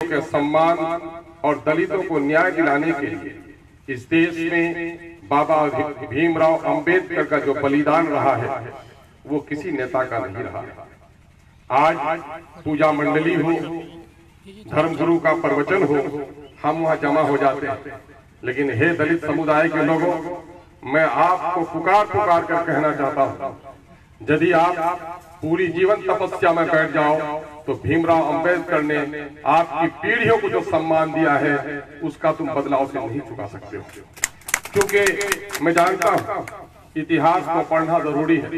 के सम्मान और दलितों को न्याय दिलाने के लिए इस देश में बाबा भीमराव अंबेडकर का जो बलिदान रहा है वो किसी नेता का नहीं रहा है। आज पूजा मंडली हो, धर्मगुरु का प्रवचन हो, हम वहां जमा हो जाते हैं, लेकिन हे दलित समुदाय के लोगों, मैं आपको पुकार कर कहना चाहता हूं, यदि आप पूरी जीवन तपस्या में बैठ जाओ तो भीमराव अंबेडकर ने आपकी पीढ़ियों को जो सम्मान दिया है उसका तुम बदलाव से नहीं चुका सकते हो। क्योंकि मैं जानता हूं इतिहास को पढ़ना जरूरी है।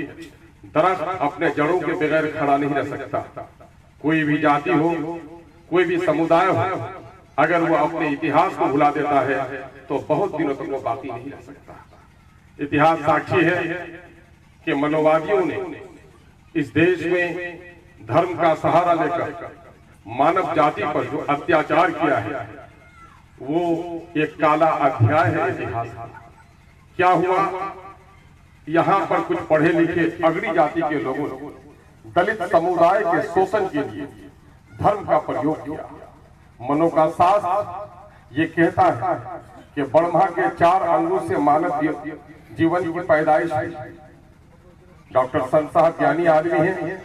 दरख्त अपने जड़ों के बगैर खड़ा नहीं रह सकता। कोई भी जाति हो, कोई भी समुदाय हो, अगर वो अपने इतिहास को भुला देता है तो बहुत दिनों तक वो बाकी नहीं रह सकता। इतिहास साक्षी है कि मनोवादियों ने इस देश में धर्म का सहारा लेकर मानव जाति पर जो अत्याचार किया है वो एक काला अध्याय है इतिहास का। क्या हुआ, यहाँ पर कुछ पढ़े लिखे अगड़ी जाति के लोगों ने दलित समुदाय के शोषण के लिए धर्म का प्रयोग किया। मनो का शास्त्र ये कहता है कि ब्रह्मा के 4 अंगों से मानव जीवन की पैदाइश है। डॉक्टर संत साहब ज्ञानी आदमी हैं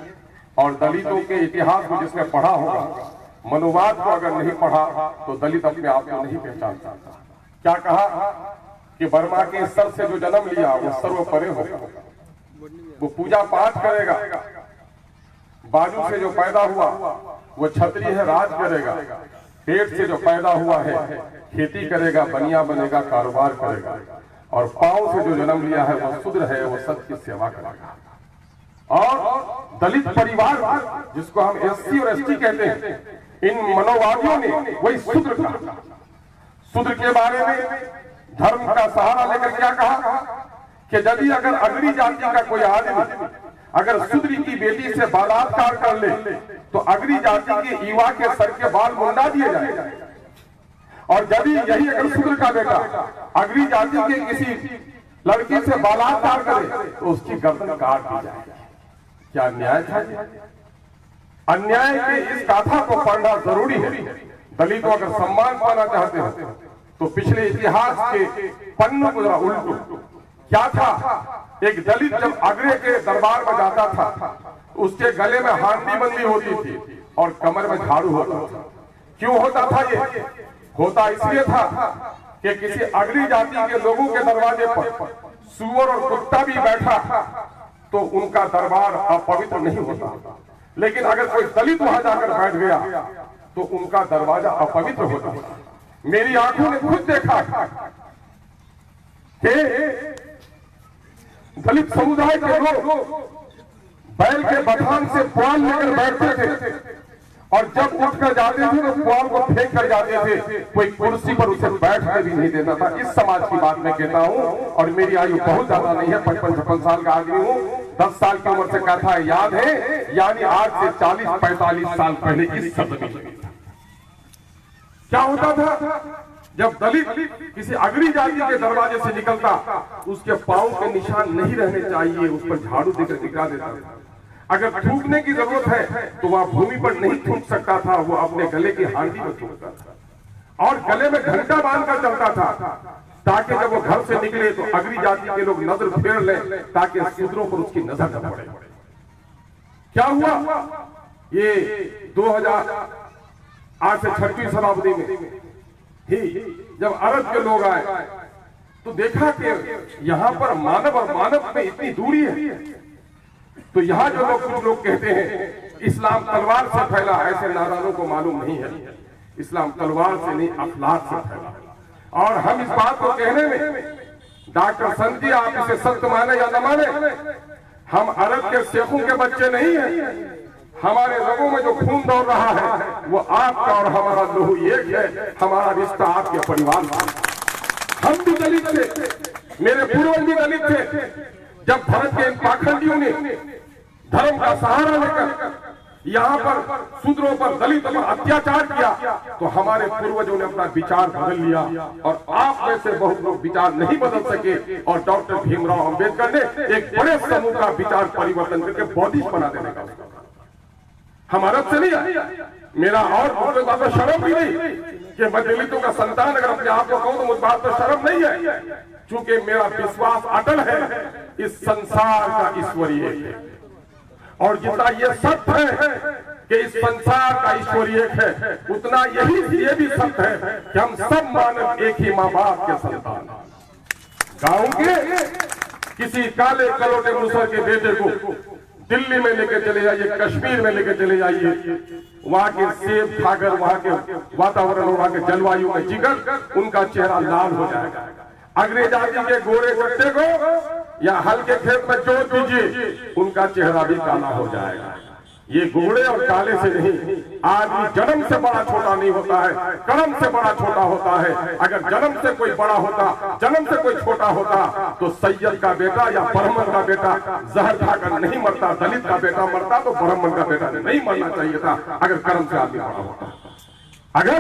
और दलितों के इतिहास को जिसने पढ़ा होगा, मनोवाद को अगर नहीं पढ़ा तो दलित अपने आप को नहीं पहचान सकता। क्या कहा कि ब्रह्मा के सर से जो जन्म लिया वो सर्व परे होगा, वो पूजा पाठ करेगा। बाजू से जो पैदा हुआ वो क्षत्रिय है, राज करेगा। पेट से जो पैदा हुआ है खेती करेगा, बनिया बनेगा, कारोबार करेगा। और पांव से जो जन्म लिया है वो शूद्र है, वो सत्य की सेवा करेगा। और दलित परिवार जिसको हम एससी और एसटी कहते हैं, इन मनोवादियों ने वही शूद्र कहा। शूद्र के बारे में धर्म का सहारा लेकर क्या कहा कि यदि अगर अगड़ी जाति का कोई आदमी अगर शूद्र की बेटी से बलात्कार कर ले तो अगड़ी जाति के युवा के सर के बाल मुंडा दिए जाए, और यदि यही अगर शूद्र का बेटा अगड़ी जाति के किसी लड़की से बलात्कार करे तो उसकी गर्दन काट दी जाए। क्या अन्याय था? अन्याय के इस गाथा को पढ़ना जरूरी है। दलितों अगर सम्मान पाना चाहते हैं तो पिछले इतिहास के पन्नों को जरा उल्टो। क्या था, एक दलित जब अगड़े के दरबार में जाता था उसके गले में हांडी बंदी होती थी और कमर में झाड़ू होता था। क्यों होता था? ये होता इसलिए था कि किसी अगड़ी जाति के लोगों के दरवाजे पर सुअर और कुत्ता भी बैठा तो उनका दरबार अपवित्र नहीं होता, लेकिन अगर कोई दलित वहां जाकर बैठ गया तो उनका दरवाजा अपवित्र होता। मेरी आंखों ने खुद देखा कि दलित समुदाय के लोग बैल के बथान से पुआल लेकर बैठते थे और जब उठकर जाते थे तो पुआल को फेंक कर जाते थे। कोई कुर्सी पर उसे बैठने भी नहीं देता था। इस समाज की बात मैं कहता हूँ, और मेरी आयु बहुत ज्यादा नहीं है, 55-56 साल का आदमी हूँ। 10 साल की उम्र से कथा याद है, यानी आज से 40-45 साल पहले इस सदमे में क्या होता था, जब दलित किसी अगड़ी जाति के दरवाजे से निकलता उसके पांव के निशान नहीं रहने चाहिए, उस पर झाड़ू देकर दिखा देता था। अगर थूकने की जरूरत है तो वह भूमि पर नहीं थूक सकता था, वो अपने गले की हांडी में थूकता था और गले में घंटा बांधकर चलता था ताकि जब वो घर से निकले तो अगड़ी जाति के लोग नजर फेर लें ताकि शूद्रों पर उसकी नजर न पड़े। क्या हुआ, ये 2008 से 6वीं शताब्दी में ही जब अरब के लोग आए तो देखा कि यहाँ पर मानव और मानव में इतनी दूरी है। तो यहाँ जो लोग कुछ लोग कहते हैं इस्लाम तलवार से फैला, ऐसे नादानों को मालूम नहीं है इस्लाम तलवार से नहीं अखलाक से फैला। और हम इस बात को कहने में डॉक्टर संत जी आप इसे सत्य माने या न माने, हम अरब के शेखों के बच्चे नहीं हैं। हमारे रगों में जो खून दौड़ रहा है वो आपका और हमारा लहू एक है। हमारा रिश्ता आपके परिवार से। हम भी दलित थे, मेरे पूर्वज भी दलित थे। जब भारत के इन पाखंडियों ने धर्म का सहारा लेकर यहाँ पर शूद्रों पर, दलितों पर अत्याचार किया तो हमारे पूर्वजों ने अपना विचार बदल लिया और आप में से बहुत लोग विचार नहीं बदल सके। और डॉक्टर भीमराव अंबेडकर ने एक बड़े समूह का विचार परिवर्तन करके बौद्धिस्ट बना देने का। हम अरब से नहीं आए, मेरा और मुझे बात तो शर्म भी नहीं कि मैं दलितों का संतान अगर अपने आप को कहूं तो मुझ बात तो शर्म नहीं है, क्योंकि मेरा विश्वास अटल है इस संसार का ईश्वरीय है। और जितना ये सत्य है कि इस संसार का ईश्वरीय है, उतना ये भी सत्य है कि हम सब मानव एक ही माँ बाप के संतान। गांव के किसी काले कलोटे मुसर के बेटे को दिल्ली में लेके चले जाइए, कश्मीर में लेके चले जाइए, वहां के सेब खाकर वहां के वातावरण, वहां के जलवायु में जीकर उनका चेहरा लाल हो जाएगा। अंग्रेज जाति के गोरे चट्टे को या हल्के खेत में जोत दीजिए, उनका चेहरा भी काला हो जाएगा। ये गोरे और काले से नहीं, आदमी जन्म से बड़ा छोटा नहीं होता है, कर्म से बड़ा छोटा होता है। अगर जन्म से कोई बड़ा होता, जन्म से कोई छोटा होता तो सैयद का बेटा या ब्राह्मण का बेटा जहर खाकर नहीं मरता, दलित का बेटा मरता तो ब्राह्मण का बेटा नहीं मरना चाहिए था अगर कर्म से आदमी बड़ा होता। अगर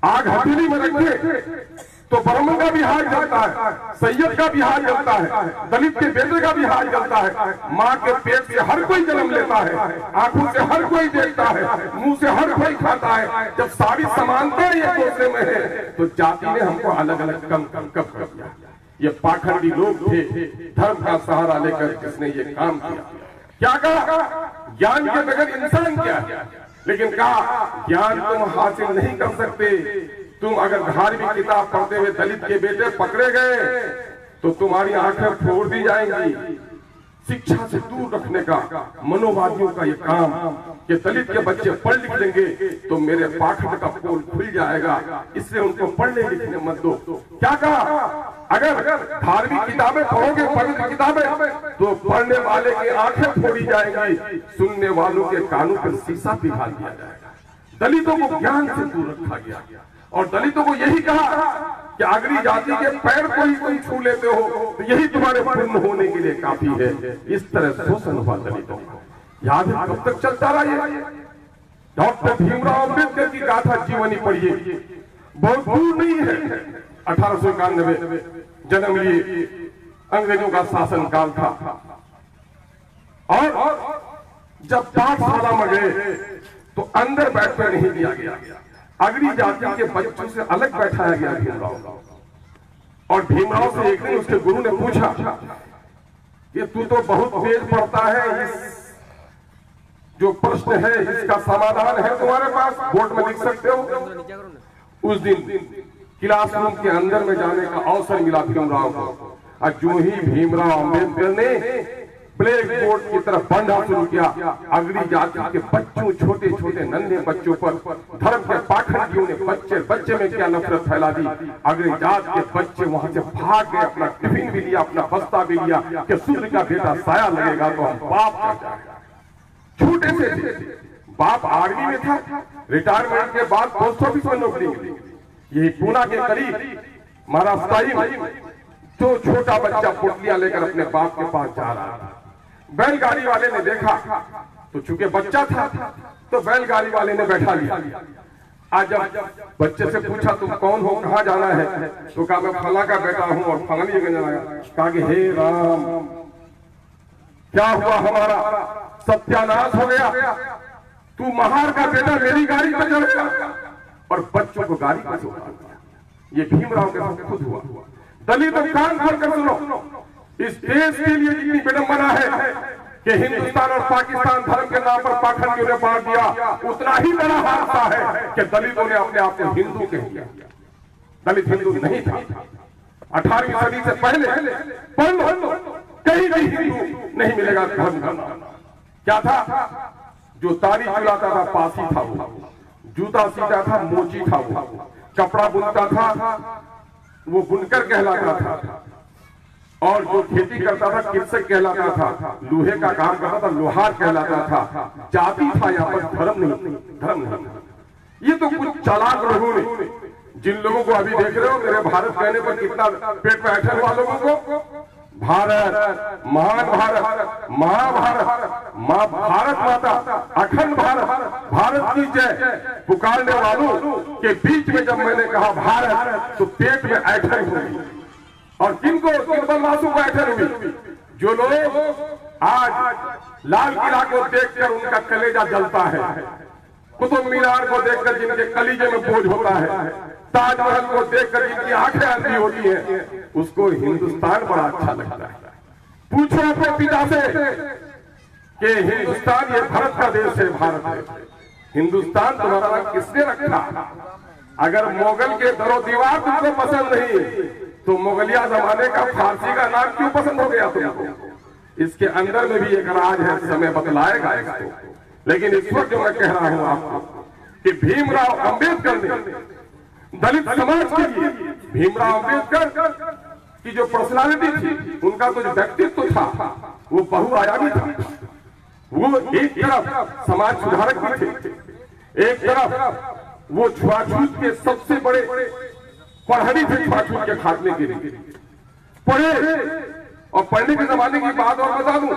आग हथेली में रखे तो ब्राह्मण का भी हाथ जलता है, सैयद का भी हाथ जलता है, दलित के बेटे का भी हाथ जलता है। माँ के पेट से हर कोई जन्म लेता है, आंखों से हर कोई देखता है, मुंह से हर कोई खाता है। जब सारी समानता एक दूसरे में है तो जाति ने हमको अलग अलग कम कर दिया। ये पाखंडी लोग थे, धर्म का सहारा लेकर जिसने ये काम किया। क्या कहा? ज्ञान के बगैर इंसान क्या है? लेकिन कहा ज्ञान तुम हासिल नहीं कर सकते, तुम अगर धार्मिक किताब पढ़ते हुए दलित के बेटे पकड़े गए तो तुम्हारी आंखें फोड़ दी जाएंगी। शिक्षा से दूर रखने का मनोवादियों का ये काम कि दलित के बच्चे पढ़ लिख लेंगे तो मेरे पाखंड का पोल खुल जाएगा, इसलिए उनको पढ़ने लिखने मत दो। क्या कहा? अगर धार्मिक किताबें पढ़ोगे, पवित्र किताबें, तो पढ़ने वाले की आंखें फोड़ी जाएंगी, सुनने वालों के कानों पर शीशा पिघाल दिया जाएगा। दलितों को ज्ञान से दूर रखा गया और दलितों को यही कहा कि अगली जाति के पैर को ही तुम छू लेते हो तो यही तुम्हारे पूर्ण होने के लिए काफी है। इस तरह शोषण हुआ दलितों को। याद है कब तक चलता रहा ये? डॉक्टर भीमराव अम्बेडकर की गाथा जीवनी पढ़िए, बहुत दूर नहीं है। 1891 जन्म लिए, अंग्रेजों का शासन काल था और जब पाठशाला में गए तो अंदर बैठने नहीं दिया गया, अगली जाति के बच्चों से अलग बैठाया गया भीमराव। और भीमराव से एक दिन उसके गुरु ने पूछा कि तू तो बहुत तेज पढ़ता है, इस जो प्रश्न है इसका समाधान है तुम्हारे पास, बोर्ड में लिख सकते हो। उस दिन क्लासरूम के अंदर में जाने का अवसर मिला भीमराव को और जो ही भीमराव अम्बेडकर ने ब्लैक बोर्ड की तरफ बढ़ना शुरू किया, अगली जाति के बच्चों, छोटे छोटे नन्हे बच्चों पर धर्म के पाखंडियों ने बच्चे में क्या नफरत फैला दी। अगली जात के बच्चे वहां से भाग गए, अपना टिफिन भी लिया, अपना बस्ता भी लिया कि सूर्य का बेटा साया लगेगा तो हम बाप कर जाएगा। छोटे से बाप आर्मी में था, रिटायरमेंट के बाद पोस्ट ऑफिस में नौकरी मिली। यही पूना के करीब महाराष्ट्र में जो छोटा बच्चा पुटलियां लेकर अपने बाप के पास जा रहा था, बैलगाड़ी वाले ने देखा तो चूंकि बच्चा था तो बैलगाड़ी वाले ने बैठा लिया। आज जब बच्चे से पूछा तुम कौन हो, कहाँ जाना है, तो कहा मैं फला का बेटा हूं और फलानी जगह जाना है। कहा कि हे राम, क्या हुआ, हमारा सत्यानाश हो गया, तू महार का बेटा मेरी गाड़ी पर चढ़ेगा और बच्चों को गाड़ी पर चढ़ा। ये भीमराव के साथ खुद हुआ। दलितों कान खोल कर सुनो, इस देश के लिए जितनी विडंबना है कि हिंदुस्तान और पाकिस्तान धर्म के नाम पर पाखंडियों ने बांट दिया, उतना ही बड़ा हादसा है कि दलितों ने अपने आप को हिंदू कह दिया। दलित हिंदू नहीं था। 18वीं सदी से पहले पढ़ लो, कहीं भी हिंदू नहीं मिलेगा धर्म का नाम। क्या था? जो तारी चलाता था पासी था वो, जूता सीता था मोची था वो, कपड़ा बुनता था वो बुनकर कहलाता था, और जो खेती करता था कृषक कहलाता था, लोहे का काम करता था लोहार कहलाता था। जाति था यहाँ पर, धर्म नहीं। ये तो कुछ चालाक लोगों ने, जिन लोगों को अभी देख रहे हो मेरे भारत कहने पर कितना पेट पे बैठे हुआ लोगों को, भारत महान, भारत महाभारत, माँ भारत माता, अखंड भारत, भारत की जय पुकारने वालों के बीच में जब मैंने कहा भारत तो पेट में ऐठन हुई। और किनको? किन बदमाशों को ऐठन हुई? जो लोग आज लाल किला को देखकर उनका कलेजा जलता है, कुतुब मीनार को देखकर जिनके कलीजे में बोझ होता है, ताजमहल को देखकर जिनकी आंखें आंधी होती हैं, उसको हिंदुस्तान बड़ा अच्छा लगता है। पूछो अपने पिता से कि हिंदुस्तान ये भारत का देश है, भारत है, हिंदुस्तान तुम्हारा नाम किसने रखा? अगर मुगल के दरो दीवार तुमको पसंद नहीं तो मुगलिया जमाने का फारसी का नाम क्यों पसंद हो गया तुमको? इसके अंदर में भी एक राज है, समय बतलाएगा इसको। लेकिन इस वक्त जो मैं कह रहा हूं आपको कि भीमराव अंबेडकर ने दलित समाज के लिए, भीमराव अंबेडकर की जो पर्सनालिटी थी, उनका तो जो व्यक्तित्व था वो बहुआयामी था। वो एक तरफ समाज सुधारक भी थे, एक तरफ वो छुआछूत के सबसे बड़े पढ़ाई थे, छुआछूत के खात्मे के लिए पढ़े। और पढ़ने के जमाने की बात और बता दूं,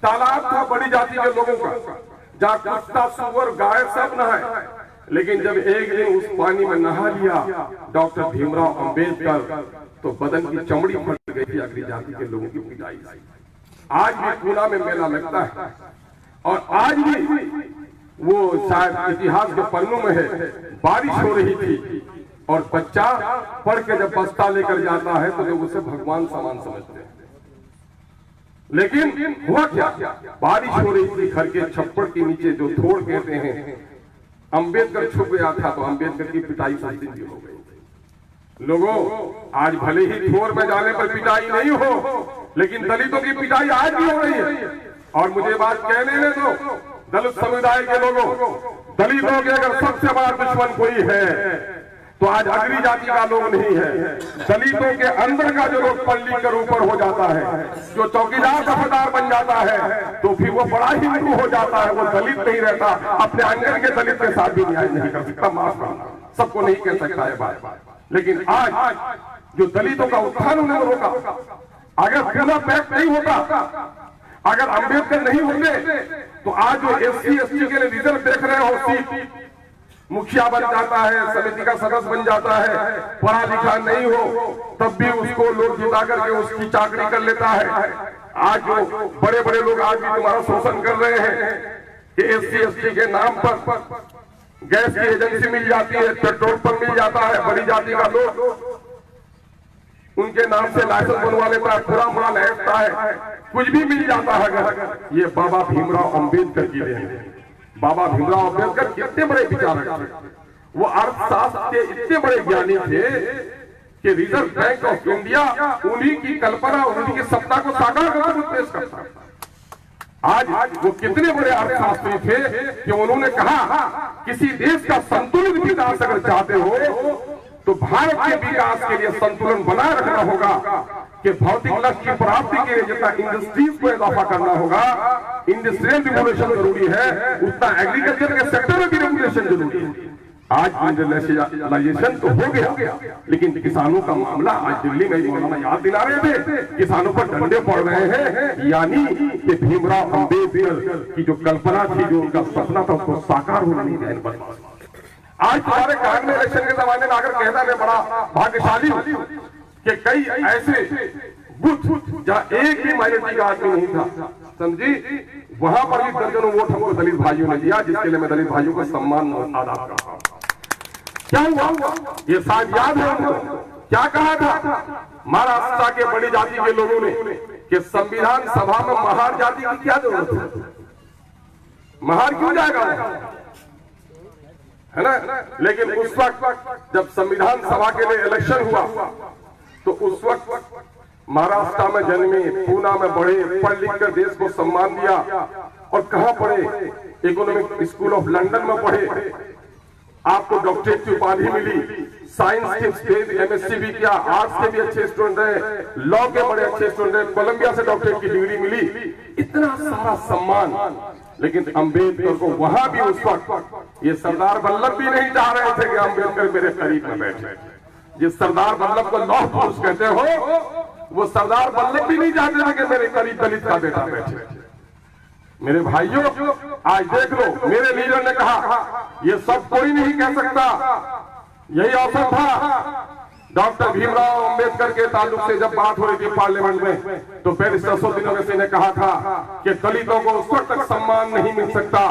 तालाब था बड़ी जाति के लोगों का, जहां कुत्ता सुअर गाय सब नहाए। लेकिन जब एक दिन उस पानी में नहा लिया डॉक्टर भीमराव अंबेडकर, तो बदन की चमड़ी फट गई थी अगली जाति के लोगों की पिटाई से। आज भी पूना में मेला लगता है और आज भी वो शायद इतिहास के पन्नों में है। बारिश हो रही थी और बच्चा पढ़ के जब बस्ता लेकर जाता है तो लोग उसे भगवान समान समझते हैं। लेकिन हुआ क्या, बारिश हो रही थी, घर के छप्पड़ के नीचे जो थोड़ कहते हैं, अंबेडकर छुप गया था तो अंबेडकर की पिटाई शांति हो गई। लोगों, आज भले ही थोर में जाने पर पिटाई नहीं हो, लेकिन दलितों की पिटाई आज भी हो रही है। और मुझे बात कहने दो, दलित समुदाय के लोगों, दलितों के अगर सबसे बड़ा दुश्मन कोई है तो आज अगली जाति का लोग नहीं है। दलितों के अंदर का जो लोग पढ़ लिख कर ऊपर हो जाता है, जो चौकीदार दफादार बन जाता है, तो फिर वो बड़ा हिंदू हो जाता है, वो दलित नहीं रहता। अपने आंगन के दलित के साथ भी न्याय नहीं कर सकता। माफ करना, सबको नहीं कह सकता है बात। लेकिन आज जो दलितों का उत्थान उन्होंने रोका, अगर पूरा पैक्ट नहीं होता, अगर अंबेडकर नहीं होते, तो आज जो SC ST के लिए रिजर्व देख रहे हो, सीट मुखिया बन जाता है, समिति का सदस्य बन जाता है, पढ़ा लिखा नहीं हो तब भी उसको लोग जिता करके उसकी चाकरी कर लेता है। आज जो बड़े बड़े लोग आज भी तुम्हारा शोषण कर रहे हैं कि SC ST के नाम पर गैस की एजेंसी मिल जाती है, पेट्रोल पंप मिल जाता है, बड़ी जाति का लोग उनके नाम से लाइसेंस बनवा लेता है, पूरा माल ऐसा है, कुछ भी मिल जाता है। अगर ये बाबा भीमराव अंबेडकर की देन है। बाबा भीमराव अंबेडकर कितने बड़े विचारक थे, वो अर्थशास्त्र के इतने बड़े ज्ञानी थे कि रिजर्व बैंक ऑफ इंडिया उन्हीं की कल्पना, उन्हीं की सत्ता को साकार करके पेश करता है। आज वो कितने बड़े अर्थशास्त्री थे कि उन्होंने कहा किसी देश का संतुलित विकास अगर चाहते हो तो भारत के विकास के लिए संतुलन बनाए रखना होगा कि भौतिक लक्ष्य की प्राप्ति के लिए जितना इंडस्ट्रीज को इजाफा करना होगा, इंडस्ट्रियल रिवोल्यूशन जरूरी है, उतना एग्रीकल्चर के सेक्टर में भी रिवोल्यूशन जरूरी है। आज इंडस्ट्रियलाइजेशन तो हो गया, लेकिन किसानों का मामला आज दिल्ली में मौलाना याद दिला रहे थे, किसानों पर डंडे पड़ रहे हैं। यानी कि भीमराव अंबेडकर की जो कल्पना थी, जो उनका सपना था, उसको साकार होने नहीं दिया। आज तुम्हारे कारण में इलेक्शन के जमाने में आकर कहना मैं बड़ा भाग्यशाली हूं कि कई ऐसे बूथ जहां एक भी माइनॉरिटी का आदमी नहीं था, समझी, वहां पर भी दर्जनों वोट हमको दलित भाइयों ने दिया, जिसके लिए मैं दलित भाइयों का सम्मान और आदाब करता हूं। क्या हुआ ये शायद याद है उनको, क्या कहा था महाराष्ट्र के बड़ी जाति के लोगों ने कि संविधान सभा में महार जाति की क्या जरूरत है, महार क्यों जाएगा, है ना। लेकिन उस वक्त जब संविधान सभा के लिए इलेक्शन हुआ तो उस वक्त महाराष्ट्र में जन्मे, पूना में बढ़े, पढ़ लिख कर देश को सम्मान दिया। और कहां पढ़े, इकोनॉमिक स्कूल ऑफ लंदन में पढ़े, आपको डॉक्टरेट की उपाधि मिली, साइंस के MSc भी किया, आर्ट्स के भी अच्छे स्टूडेंट रहे, लॉ के बड़े अच्छे स्टूडेंट रहे, कोलंबिया से डॉक्टरेट की डिग्री मिली, इतना सारा सम्मान। लेकिन अंबेडकर को वहां भी उस वक्त ये सरदार वल्लभ भी नहीं चाह रहे थे कि अंबेडकर मेरे करीब में बैठे। जिस सरदार वल्लभ को लौह पुरुष कहते हो, वो सरदार वल्लभ भी नहीं चाहते थे कि मेरे करीब दलित का बेटा बैठे। मेरे भाइयों, आज देख लो, मेरे लीडर ने कहा ये सब कोई नहीं कह सकता, यही अवसर था डॉक्टर भीमराव अंबेडकर के ताल्लुक से जब बात हो रही थी पार्लियामेंट में, तो बैरिस्टर सुदीन ओवैसी ने कहा था कि दलितों को उस वक्त तक सम्मान नहीं मिल सकता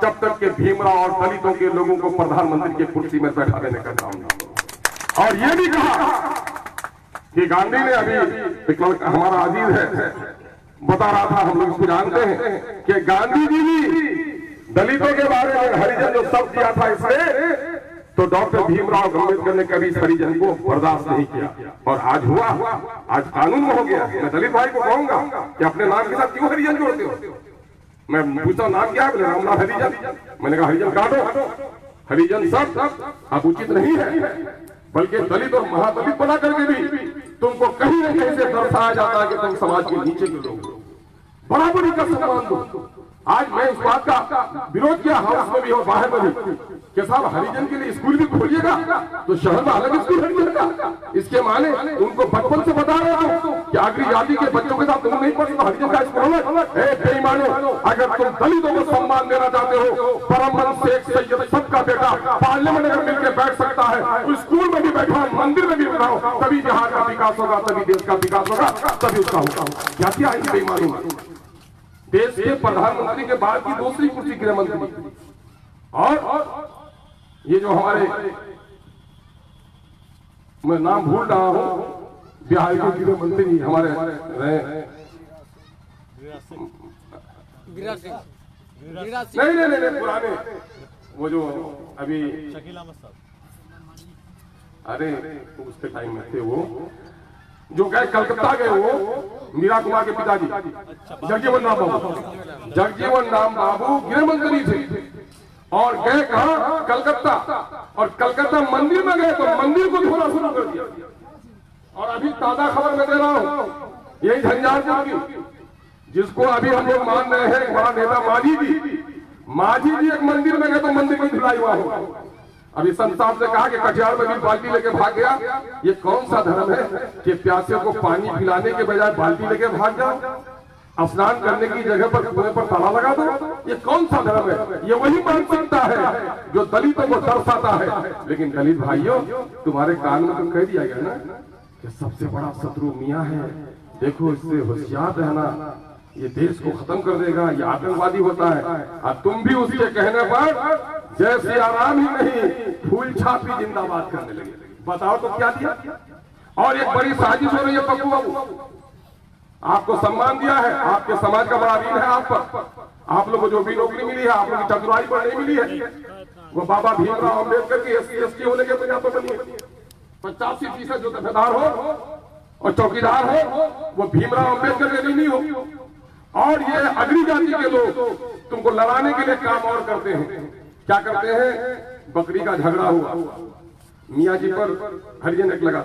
जब तक कि भीमराव और दलितों के लोगों को प्रधानमंत्री की कुर्सी में बैठा देने का काम न हो। और ये भी कहा कि गांधी ने, अभी हमारा अजीज है बता रहा था, हम लोग इसको जानते हैं कि गांधी जी भी दलितों के बारे में हरिजन जो शब्द दिया था इसने, तो डॉक्टर भीमराव अम्बेडकर ने कभी हरिजन को बर्दाश्त नहीं किया। और आज हुआ, आज कानून में हो गया। मैं दलित भाई को कहूंगा कि अपने नाम के साथ क्यों हरिजन जोड़ते हो? मैं पूछा नाम क्या है? बोले रामनाथ हरिजन। मैंने कहा हरिजन काटो, हरिजन सब अब उचित नहीं है, बल्कि दलित और महादलित बना करके भी तुमको कहीं न कहीं से दर्शाया जाता है कि तुम समाज के नीचे के लोग हो, बराबरी का सम्मान दो। आज मैं इस बात का विरोध किया, हाउस में भी और बाहर में भी, कि साहब हरिजन के लिए स्कूल भी खोलिएगा तो शहर में अलग स्कूल हरिजन का। इसके माने उनको बचपन से बता रहा हूं कि आगरी जाति के बच्चों के साथ तुम नहीं पढ़ सकते, हरिजन का स्कूल बेईमानो, अगर तुम दलितों को सम्मान देना चाहते हो, परमहंस शेख सैयद सबका बेटा पार्लियामेंट अगर मिलकर बैठ सकता है तो स्कूल में भी बैठा, मंदिर में भी बैठाओ, तभी बिहार का विकास होगा, तभी देश का विकास होगा, तभी उसका होगा। क्या क्या है बेईमानी? देश के प्रधानमंत्री के बाद की दूसरी कुर्सी गृह मंत्री, और ये जो हमारे, मैं नाम भूल रहा हूं, बिहार के गृह मंत्री हमारे नहीं पुराने, वो जो अभी अरे उसके टाइम में थे, वो जो गए कलकत्ता गए, वो मीरा कुमार के पिताजी जगजीवन राम बाबू, जगजीवन राम बाबू गृह मंत्री थे और गए कहा? कलकत्ता। और कलकत्ता मंदिर में गए तो मंदिर को धोना शुरू कर दिया। और अभी ताजा खबर मैं दे रहा हूं, यही झंझारपुर की, जिसको अभी हम लोग मान रहे हैं बड़ा नेता मांझी जी एक मंदिर में गए तो मंदिर की धुलाई हुआ हो। अभी संत साहब ने कहा कि कटिहार में भी बाल्टी लेके भाग गया। ये कौन सा धर्म है कि प्यासे को पानी पिलाने के बजाय बाल्टी लेके भाग जाओ, स्नान करने की जगह पर कुएं पर ताला लगा दो? ये कौन सा धर्म है? ये वही मानसिकता है जो दलितों को दर्शाता है। लेकिन दलित भाइयों, तुम्हारे कान में तो कह दिया गया ना कि सबसे बड़ा शत्रु मियाँ है, देखो इससे होशियार रहना, ये देश को खत्म कर देगा, ये आतंकवादी होता है। और तुम भी उसके कहने पर जय सिया राम ही नहीं, फूल छापी जिंदाबाद करने लगे। बताओ तो क्या दिया? और एक बड़ी साजिश हो रही है पप्पू बाबू, आपको सम्मान दिया है, आपके समाज का बड़ा ऋण है आप पर, आप लोगों को जो भी नौकरी मिली है, आप लोगों की चतुराई पर नहीं मिली है, वो बाबा भीमराव अम्बेडकर की SC/ST होने के वजह पर बनी है। 85% जो दफेदार हो और चौकीदार हो वो भीमराव अम्बेडकर के नहीं हो। और ये अगली जाति के लोग तुमको लड़ाने के लिए काम और करते हैं। क्या करते हैं? बकरी का झगड़ा हुआ, मियाँ जी पर हरिजन एक लगा।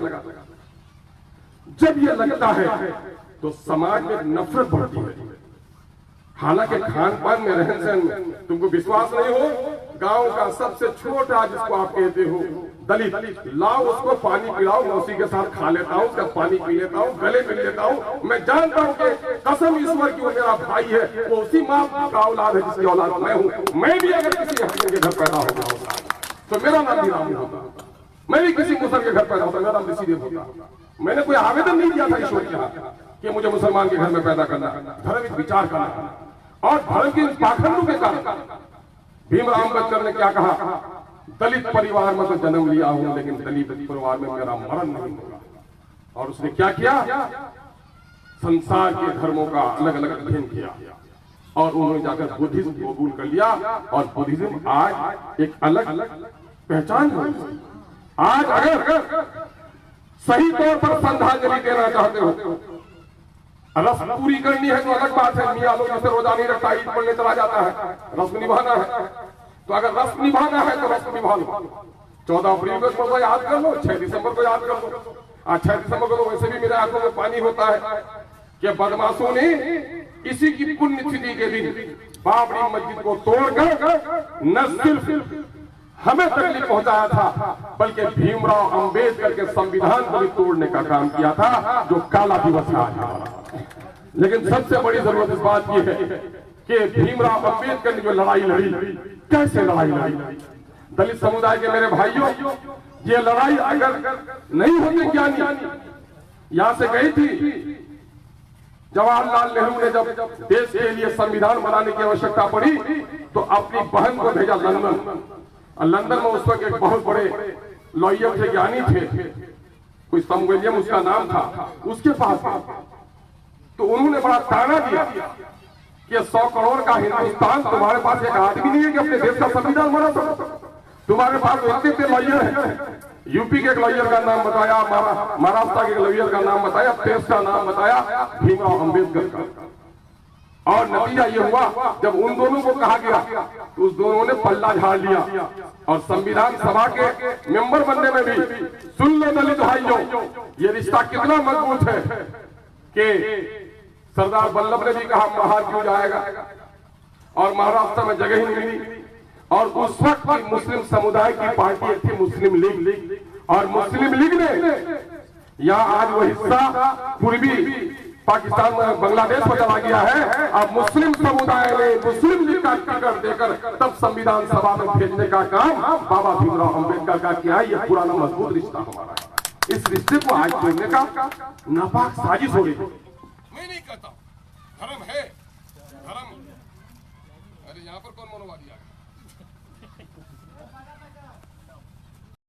जब ये लगता है तो समाज में नफरत बढ़ती है। हालांकि खान पान में, रहन सहन में तुमको विश्वास नहीं हो, गांव का सबसे छोटा जिसको आप कहते हो दलित, लाओ उसको पानी पिलाओ, मैं उसी के साथ खा लेता हूँ, उसका पानी पी लेता हूँ, गले मिल लेता हूँ। मैं जानता हूँ कि कसम ईश्वर की वो मेरा भाई है, वो उसी माँ का औलाद है जिसकी औलाद मैं हूँ। मैं भी अगर किसी हरिजन के घर पैदा होता तो मेरा नाम भी राम होता, मैं भी किसी मुसलमान के घर पैदा होता, मेरा नाम ऋषिदेव होता। मैंने कोई आवेदन नहीं किया था ईश्वर के यहाँ कि मुझे मुसलमान के घर में पैदा करना, धर्म विचार करना। और धर्म के पाखंडों के कारण भीमराव अम्बेडकर ने क्या कहा? दलित परिवार में तो जन्म लिया हूं, लेकिन दलित परिवार में मेरा मरण नहीं होगा। और उसने क्या किया? संसार के धर्मों का अलग अलग अध्ययन किया और उन्होंने जाकर बुद्धिज्म कबूल कर लिया। और बुद्धिज्म आज एक अलग अलग पहचान है। आज अगर सही तौर पर श्रद्धांजलि देना चाहते हो, रस्म पूरी करनी है तो अलग बात है। मियाँ लोग जैसे रोजा नहीं रखता, ईद पढ़ने चला जाता है, रस्म निभाना है तो अगर रस्म निभाना है तो रस्म निभा लो। 14 अप्रैल को याद कर लो, 6 दिसंबर को याद कर लो। आज 6 दिसंबर को तो वैसे भी मेरे आंखों में पानी होता है कि बदमाशों ने इसी की पुण्यतिथि के दिन बाबरी मस्जिद को तोड़कर न सिर्फ हमें तकलीफ पहुंचाया था, बल्कि भीमराव अंबेडकर के संविधान को भी तोड़ने का काम किया था, जो काला दिवस है। लेकिन सबसे बड़ी जरूरत इस बात की है कि भीमराव अंबेडकर ने जो लड़ाई लड़ी, कैसे लड़ाई लड़ी? दलित समुदाय के मेरे भाइयों, ये लड़ाई अगर नहीं होती ज्ञानी यहां से गई थी, जवाहरलाल नेहरू ने जब देश के लिए संविधान बनाने की आवश्यकता पड़ी तो अपनी बहन को भेजा लंदन, और लंदन में उस वक्त एक बहुत बड़े लॉयर थे, ज्ञानी थे, कोई समविलियम उसका नाम था, उसके पास। तो उन्होंने बड़ा ताना दिया कि 100 करोड़ का हिंदुस्तान, तुम्हारे पास एक आदमी नहीं है कि अपने देश का संविधान बना सको। तुम्हारे पास इतने लॉयर है, यूपी के एक लॉयर का नाम बताया, महाराष्ट्र के एक लॉयर का नाम बताया, देश का नाम बताया, भीमराव अंबेडकर का। और नतीजा ये हुआ जब उन दोनों को कहा गया तो उस दोनों ने पल्ला झाड़ लिया, और संविधान सभा के मेंबर बनने में भी, सुन लो दलित भाइयों, ये रिश्ता कितना मजबूत है कि सरदार वल्लभ ने भी कहा बाहर क्यों जाएगा, और महाराष्ट्र में जगह ही नहीं मिली। और उस वक्त की मुस्लिम समुदाय की पार्टी थी मुस्लिम लीग, और मुस्लिम लीग ने यहाँ आज वो हिस्सा पूर्वी पाकिस्तान में बांग्लादेश में चला गया है। अब मुस्लिम समुदाय ने मुस्लिम लीग का टिकट देकर तब संविधान सभा में भेजने का काम बाबा भीमराव अंबेडकर का किया है। यह पुराना मजबूत रिश्ता हमारा है, इस रिश्ते को आज तोड़ने का नापाक साजिश हो रही है। मैं नहीं कहता धर्म है, धर्म, अरे यहाँ पर कौन मनोवादी आ गया?